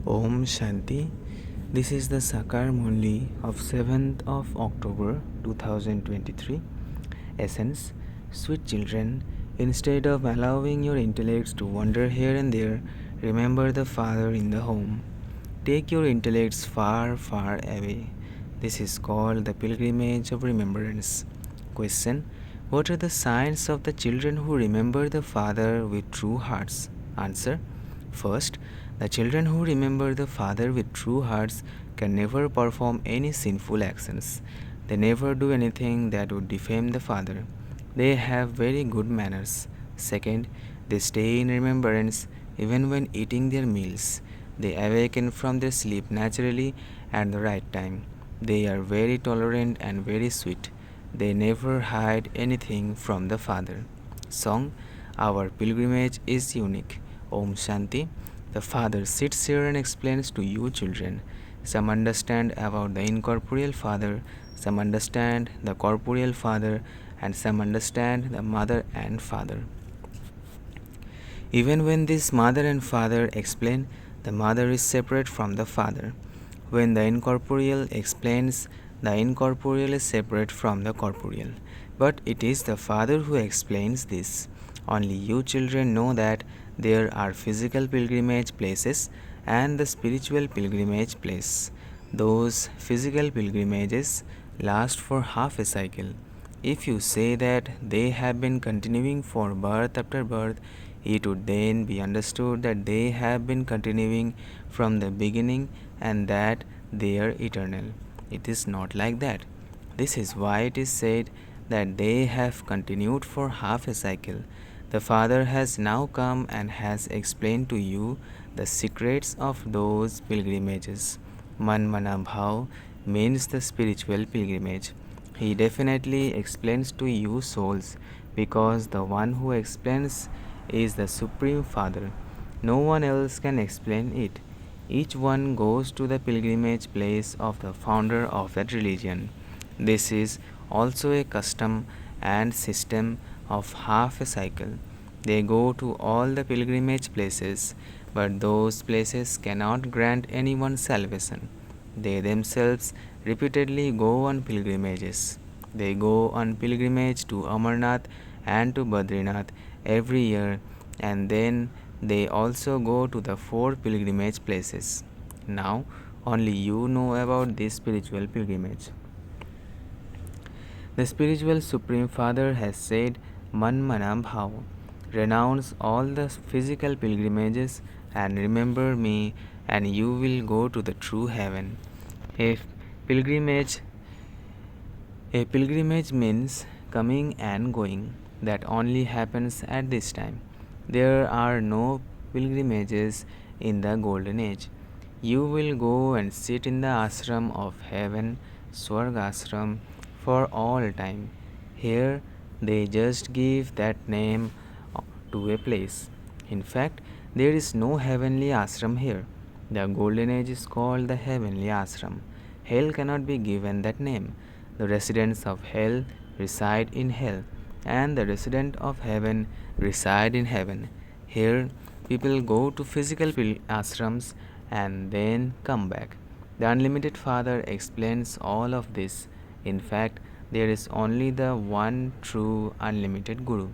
Om Shanti. This is the Sakar Murli of 7th of October 2023. Essence. Sweet children, instead of allowing your intellects to wander here and there, remember the Father in the home. Take your intellects far, far away. This is called the pilgrimage of remembrance. Question. What are the signs of the children who remember the Father with true hearts? Answer. First, the children who remember the Father with true hearts can never perform any sinful actions. They never do anything that would defame the Father. They have very good manners. Second, they stay in remembrance even when eating their meals. They awaken from their sleep naturally at the right time. They are very tolerant and very sweet. They never hide anything from the Father. Song. Our pilgrimage is unique. Om Shanti. The Father sits here and explains to you children. Some understand about the incorporeal Father, some understand the corporeal Father, and some understand the Mother and Father. Even when this Mother and Father explain, the Mother is separate from the Father. When the incorporeal explains, the incorporeal is separate from the corporeal. But it is the Father who explains this. Only you children know that there are physical pilgrimage places and the spiritual pilgrimage place. Those physical pilgrimages last for half a cycle. If you say that they have been continuing for birth after birth, it would then be understood that they have been continuing from the beginning and that they are eternal. It is not like that. This is why it is said that they have continued for half a cycle. The Father has now come and has explained to you the secrets of those pilgrimages. Man Mana Bhav means the spiritual pilgrimage. He definitely explains to you souls because the one who explains is the Supreme Father. No one else can explain it. Each one goes to the pilgrimage place of the founder of that religion. This is also a custom and system of half a cycle. They go to all the pilgrimage places, but those places cannot grant anyone salvation. They themselves repeatedly go on pilgrimages. They go on pilgrimage to Amarnath and to Badrinath every year, and then they also go to the 4 pilgrimage places. Now, only you know about this spiritual pilgrimage. The spiritual Supreme Father has said, Man Mana Bhav, renounce all the physical pilgrimages and remember me, and you will go to the true heaven. A pilgrimage a pilgrimage means coming and going. That only happens at this time. There are no pilgrimages in the golden age. You will go and sit in the ashram of heaven, Swargashram, for all time. Here they just give that name to a place. In fact, there is no heavenly ashram here. The golden age is called the heavenly ashram. Hell cannot be given that name. The residents of hell reside in hell, and the residents of heaven reside in heaven. Here, people go to physical ashrams and then come back. The Unlimited Father explains all of this. In fact, there is only the one true unlimited Guru.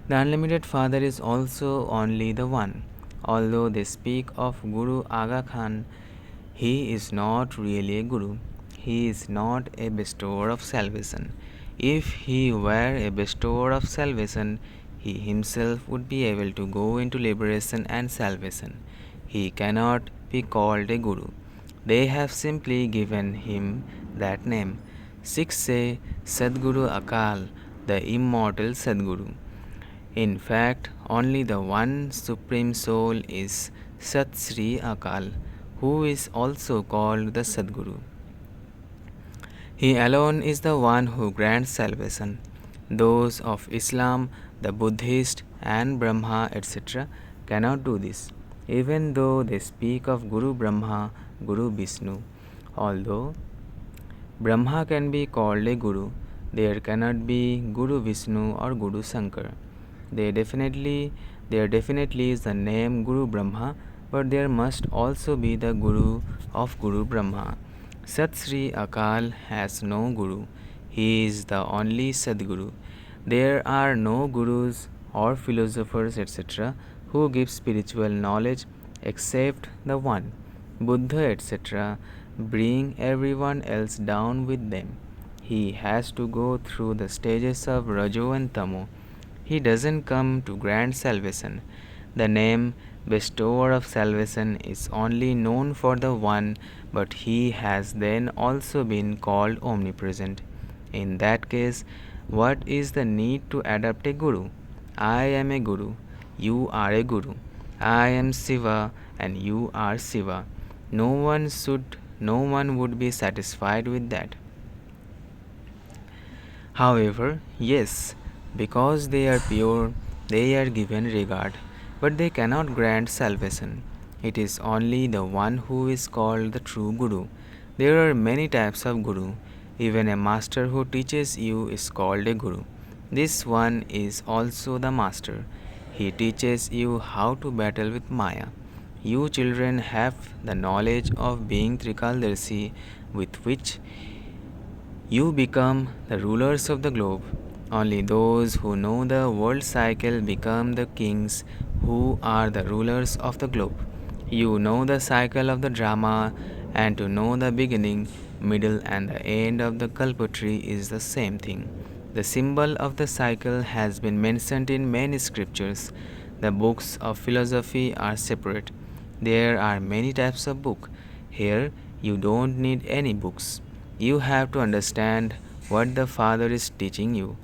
The Unlimited Father is also only the one. Although they speak of Guru Aga Khan, he is not really a Guru. He is not a bestower of salvation. If he were a bestower of salvation, he himself would be able to go into liberation and salvation. He cannot be called a Guru. They have simply given him that name. Sikhs say Sadguru Akal, the immortal Sadguru. In fact, only the one Supreme Soul is Sat Sri Akal, who is also called the Sadguru. He alone is the one who grants salvation. Those of Islam, the Buddhist, and Brahma, etc., cannot do this, even though they speak of Guru Brahma, Guru Vishnu. Although Brahma can be called a Guru, there cannot be Guru Vishnu or Guru Shankar. There definitely is the name Guru Brahma, but there must also be the Guru of Guru Brahma. Sat Sri Akal has no Guru. He is the only Sadguru. There are no gurus or philosophers, etc., who give spiritual knowledge except the one. Buddha, etc., bring everyone else down with them. He has to go through the stages of Rajo and Tamo. He doesn't come to grant salvation. The name bestower of salvation is only known for the one, but he has then also been called omnipresent. In that case, what is the need to adopt a guru? I am a guru, you are a guru. I am Shiva and you are Shiva. No one would be satisfied with that. However, yes, because they are pure, they are given regard, but they cannot grant salvation. It is only the one who is called the true Guru. There are many types of Guru. Even a master who teaches you is called a Guru. This one is also the master. He teaches you how to battle with Maya. You children have the knowledge of being Trikaldarshi, with which you become the rulers of the globe. Only those who know the world cycle become the kings who are the rulers of the globe. You know the cycle of the drama, and to know the beginning, middle, and the end of the Kalpatri is the same thing. The symbol of the cycle has been mentioned in many scriptures. The books of philosophy are separate. There are many types of book. Here, you don't need any books. You have to understand what the Father is teaching you.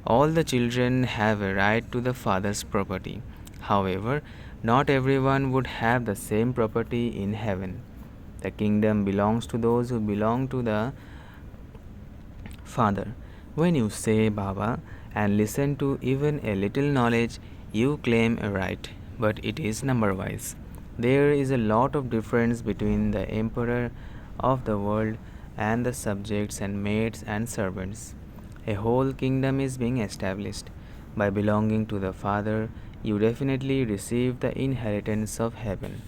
All the children have a right to the Father's property. However, not everyone would have the same property in heaven. The kingdom belongs to those who belong to the Father. When you say Baba and listen to even a little knowledge, you claim a right, but it is number wise. There is a lot of difference between the emperor of the world and the subjects and maids and servants. A whole kingdom is being established. By belonging to the Father, you definitely receive the inheritance of heaven.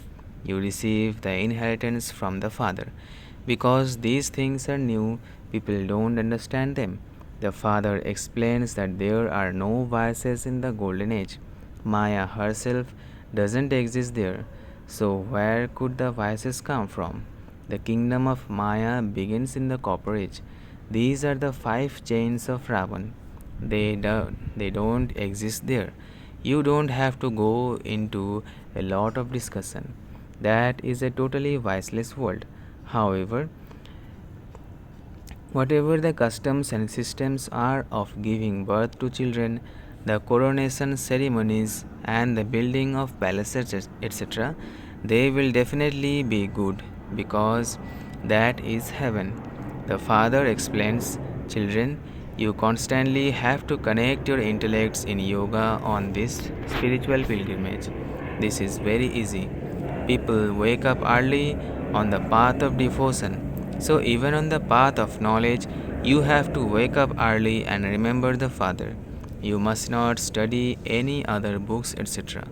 You receive the inheritance from the Father. Because these things are new, people don't understand them. The Father explains that there are no vices in the Golden Age. Maya herself doesn't exist there. So, where could the vices come from? The kingdom of Maya begins in the Copper Age. These are the 5 chains of Ravan. They don't exist there. You don't have to go into a lot of discussion. That is a totally viceless world. However, whatever the customs and systems are of giving birth to children, the coronation ceremonies, and the building of palaces, etc., they will definitely be good because that is heaven. The Father explains, children, you constantly have to connect your intellects in yoga on this spiritual pilgrimage. This is very easy. People wake up early on the path of devotion. So, even on the path of knowledge, you have to wake up early and remember the Father. You must not study any other books, etc.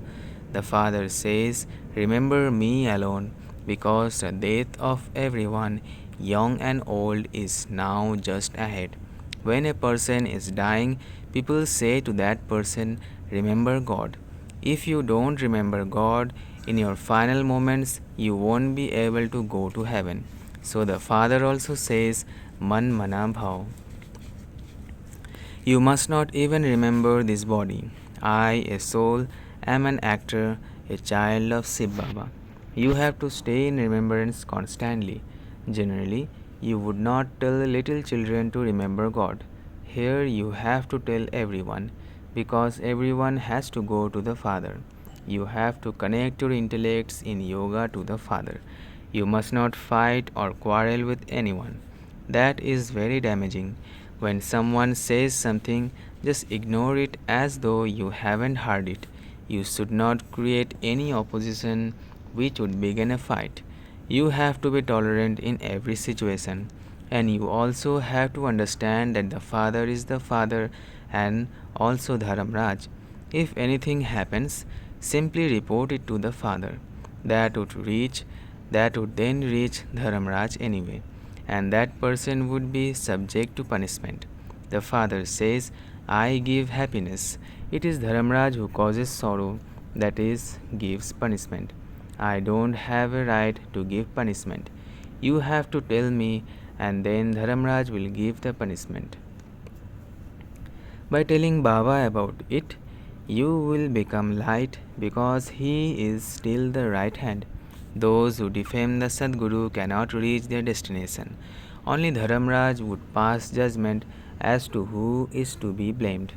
The Father says, remember me alone, because the death of everyone, young and old, is now just ahead. When a person is dying, people say to that person, remember God. If you don't remember God in your final moments, you won't be able to go to heaven. So the Father also says, Man Mana Bhav. You must not even remember this body. I, a soul, am an actor, a child of Shiv Baba. You have to stay in remembrance constantly. Generally, you would not tell little children to remember God. Here you have to tell everyone, because everyone has to go to the Father. You have to connect your intellects in yoga to the Father. You must not fight or quarrel with anyone. That is very damaging. When someone says something, just ignore it as though you haven't heard it. You should not create any opposition which would begin a fight. You have to be tolerant in every situation. And you also have to understand that the Father is the Father and also Dharamraj. If anything happens, simply report it to the Father. that would then reach Dharamraj anyway, and that person would be subject to punishment. The father says, I give happiness. It is Dharamraj who causes sorrow, that is, gives punishment. I don't have a right to give punishment. You have to tell me, and then Dharamraj will give the punishment. By telling Baba about it, you will become light because he is still the right hand. Those who defame the Sadguru cannot reach their destination. Only Dharamraj would pass judgment as to who is to be blamed.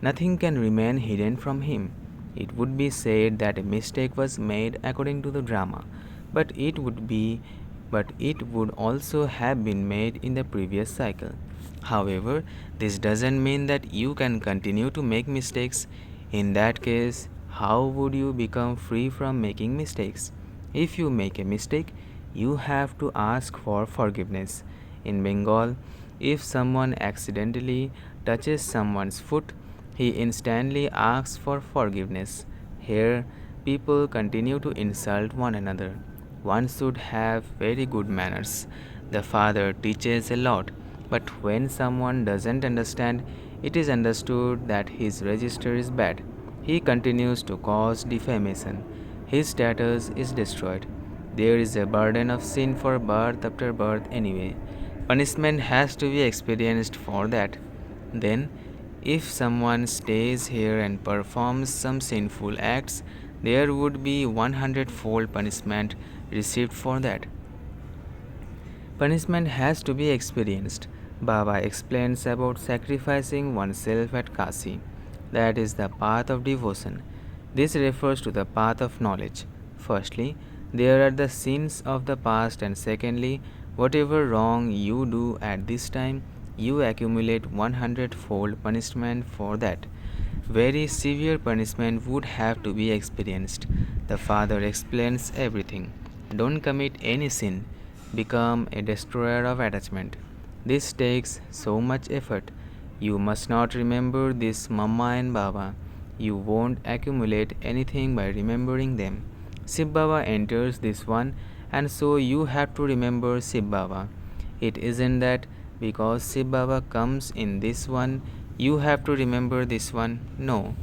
Nothing can remain hidden from him. It would be said that a mistake was made according to the drama, but it would also have been made in the previous cycle. However, this doesn't mean that you can continue to make mistakes. In that case, how would you become free from making mistakes? If you make a mistake, you have to ask for forgiveness. In Bengal, if someone accidentally touches someone's foot, he instantly asks for forgiveness. Here, people continue to insult one another. One should have very good manners. The father teaches a lot, but when someone doesn't understand, it is understood that his register is bad. He continues to cause defamation. His status is destroyed. There is a burden of sin for birth after birth anyway. Punishment has to be experienced for that. Then, if someone stays here and performs some sinful acts, there would be 100-fold punishment received for that. Punishment has to be experienced. Baba explains about sacrificing oneself at Kasi. That is the path of devotion. This refers to the path of knowledge. Firstly, there are the sins of the past, and secondly, whatever wrong you do at this time, you accumulate 100-fold punishment for that. Very severe punishment would have to be experienced. The father explains everything. Don't commit any sin. Become a destroyer of attachment. This takes so much effort. You must not remember this Mama and Baba. You won't accumulate anything by remembering them. Shiv Baba enters this one, and so you have to remember Shiv Baba. It isn't that because Shiv Baba comes in this one, you have to remember this one. No.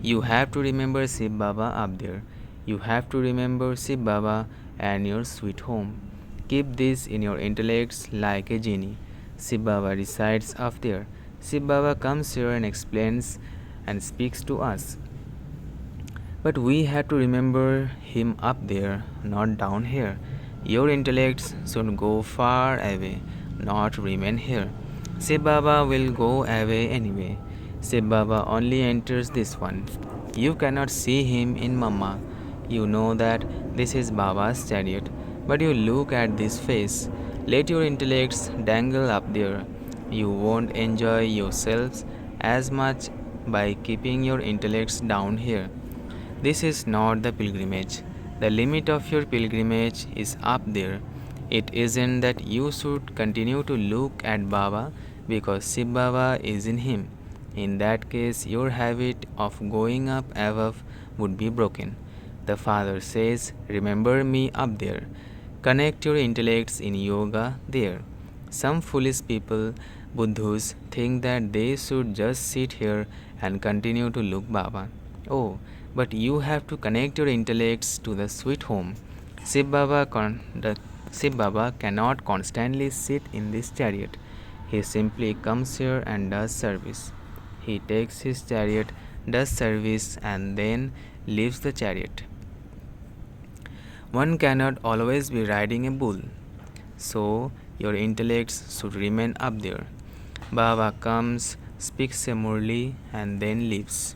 You have to remember Shiv Baba up there. You have to remember Shiv Baba and your sweet home. Keep this in your intellects like a genie. Shiv Baba resides up there. Shiv Baba comes here and explains and speaks to us. But we have to remember him up there, not down here. Your intellects should go far away, not remain here. Shiv Baba will go away anyway. Shiv Baba only enters this one. You cannot see him in Mama. You know that this is Baba's chariot, but you look at this face. Let your intellects dangle up there. You won't enjoy yourselves as much by keeping your intellects down here. This is not the pilgrimage. The limit of your pilgrimage is up there. It isn't that you should continue to look at Baba because Shiv Baba is in him. In that case, your habit of going up above would be broken. The father says, remember me up there. Connect your intellects in yoga there. Some foolish people, Buddhus, think that they should just sit here and continue to look Baba. Oh, but you have to connect your intellects to the sweet home. Shiv Baba cannot constantly sit in this chariot. He simply comes here and does service. He takes his chariot, does service, and then leaves the chariot. One cannot always be riding a bull, so your intellects should remain up there. Baba comes, speaks a Murli, and then leaves.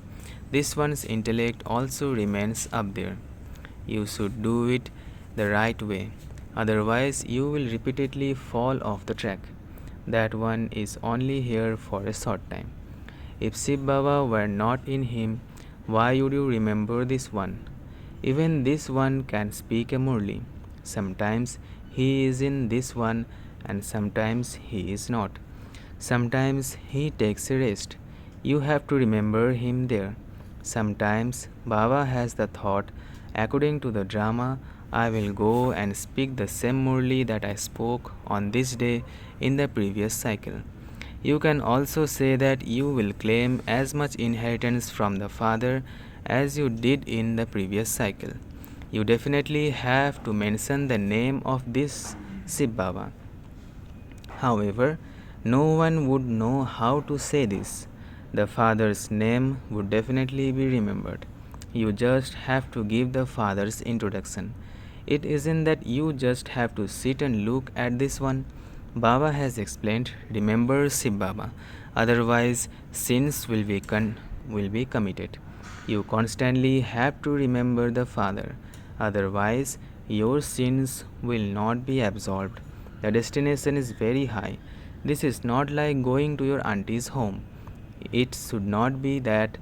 This one's intellect also remains up there. You should do it the right way, otherwise, you will repeatedly fall off the track. That one is only here for a short time. If Shiv Baba were not in him, why would you remember this one? Even this one can speak a Murli. Sometimes he is in this one, and sometimes he is not. Sometimes he takes a rest. You have to remember him there. Sometimes Baba has the thought, according to the drama, I will go and speak the same Murli that I spoke on this day in the previous cycle. You can also say that you will claim as much inheritance from the Father as you did in the previous cycle. You definitely have to mention the name of this Shiv Baba. However, no one would know how to say this. The Father's name would definitely be remembered. You just have to give the Father's introduction. It isn't that you just have to sit and look at this one. Baba has explained, remember Shiv Baba, otherwise sins will be committed. You constantly have to remember the Father, otherwise your sins will not be absolved. The destination is very high. This is not like going to your auntie's home. It should not be that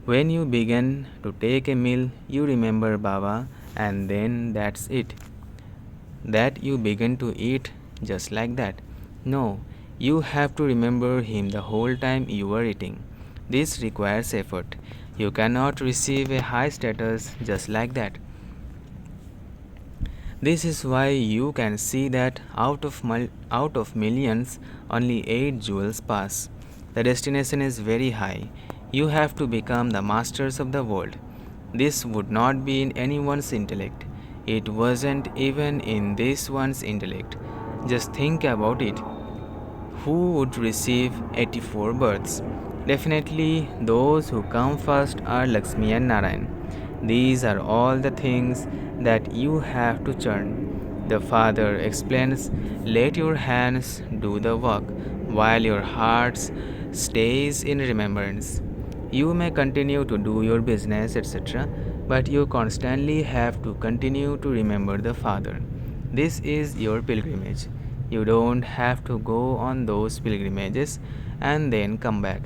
when you begin to take a meal, you remember Baba and then that's it. That you begin to eat just like that. No, you have to remember him the whole time you are eating. This requires effort. You cannot receive a high status just like that. This is why you can see that out of millions, only 8 jewels pass. The destination is very high. You have to become the masters of the world. This would not be in anyone's intellect. It wasn't even in this one's intellect. Just think about it. Who would receive 84 births? Definitely, those who come first are Lakshmi and Narayan. These are all the things that you have to churn. The Father explains, let your hands do the work while your heart stays in remembrance. You may continue to do your business, etc., but you constantly have to continue to remember the Father. This is your pilgrimage. You don't have to go on those pilgrimages and then come back.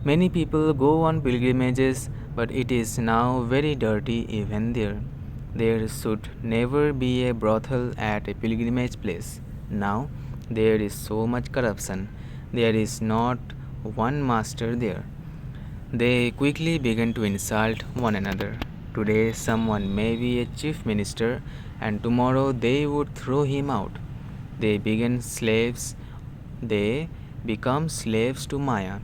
Many people go on pilgrimages, but it is now very dirty even there. There should never be a brothel at a pilgrimage place. Now, there is so much corruption. There is not one master there. They quickly began to insult one another. Today, someone may be a chief minister, and tomorrow they would throw him out. They begin slaves. They become slaves to Maya.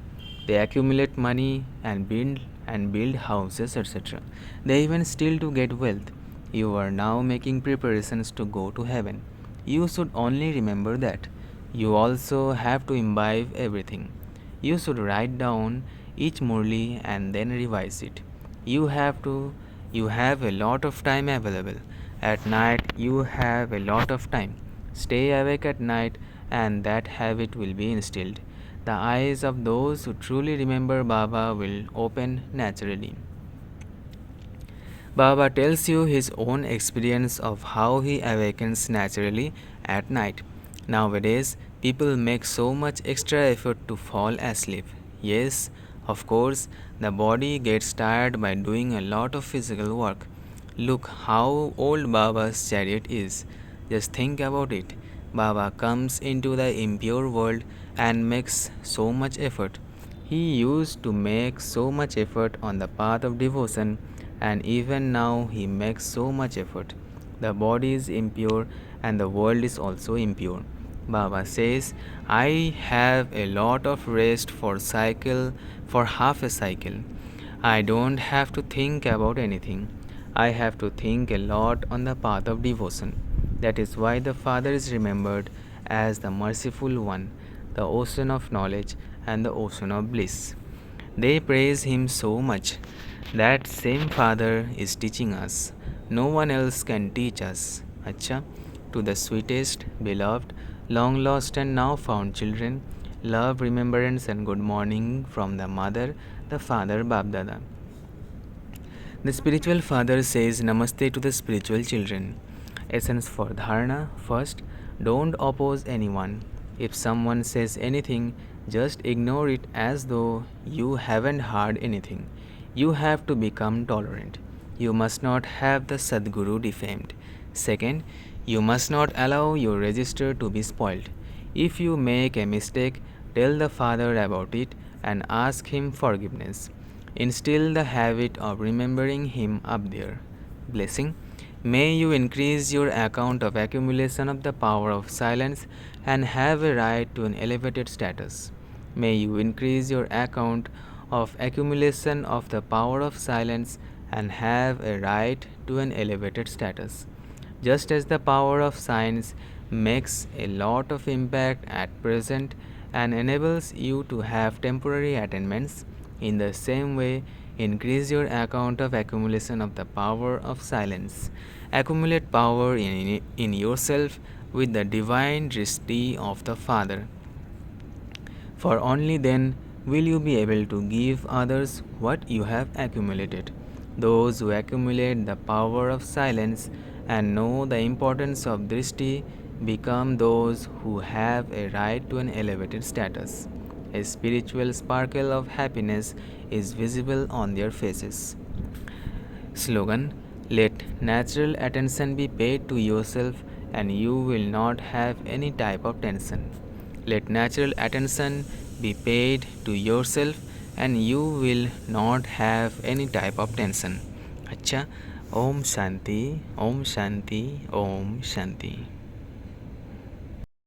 They accumulate money and build houses, etc. They even steal to get wealth. You are now making preparations to go to heaven. You should only remember that. You also have to imbibe everything. You should write down each Murli and then revise it. You have a lot of time available. At night you have a lot of time. Stay awake at night and that habit will be instilled. The eyes of those who truly remember Baba will open naturally. Baba tells you his own experience of how he awakens naturally at night. Nowadays, people make so much extra effort to fall asleep. Yes, of course, the body gets tired by doing a lot of physical work. Look how old Baba's chariot is. Just think about it. Baba comes into the impure world and makes so much effort. He used to make so much effort on the path of devotion, and even now he makes so much effort. The body is impure and the world is also impure. Baba says, I have a lot of rest for half a cycle. I don't have to think about anything. I have to think a lot on the path of devotion. That is why the Father is remembered as the merciful one, the ocean of knowledge and the ocean of bliss. They praise him so much. That same Father is teaching us. No one else can teach us. Achcha, to the sweetest, beloved, long lost and now found children, love, remembrance, and good morning from the Mother, the Father, BapDada. The spiritual father says namaste to the spiritual children. Essence for dharana. First, don't oppose anyone. If someone says anything, just ignore it as though you haven't heard anything. You have to become tolerant. You must not have the Sadguru defamed. Second, you must not allow your register to be spoiled. If you make a mistake, tell the Father about it and ask him forgiveness. Instill the habit of remembering him up there. Blessing. May you increase your account of accumulation of the power of silence and have a right to an elevated status. May you increase your account of accumulation of the power of silence and have a right to an elevated status. Just as the power of science makes a lot of impact at present and enables you to have temporary attainments, in the same way, increase your account of accumulation of the power of silence. Accumulate power in yourself with the divine drishti of the Father. For only then will you be able to give others what you have accumulated. Those who accumulate the power of silence and know the importance of drishti become those who have a right to an elevated status. A spiritual sparkle of happiness is visible on their faces. Slogan. Let natural attention be paid to yourself and you will not have any type of tension. Let natural attention be paid to yourself and you will not have any type of tension. Achcha. Om Shanti, Om Shanti, Om Shanti.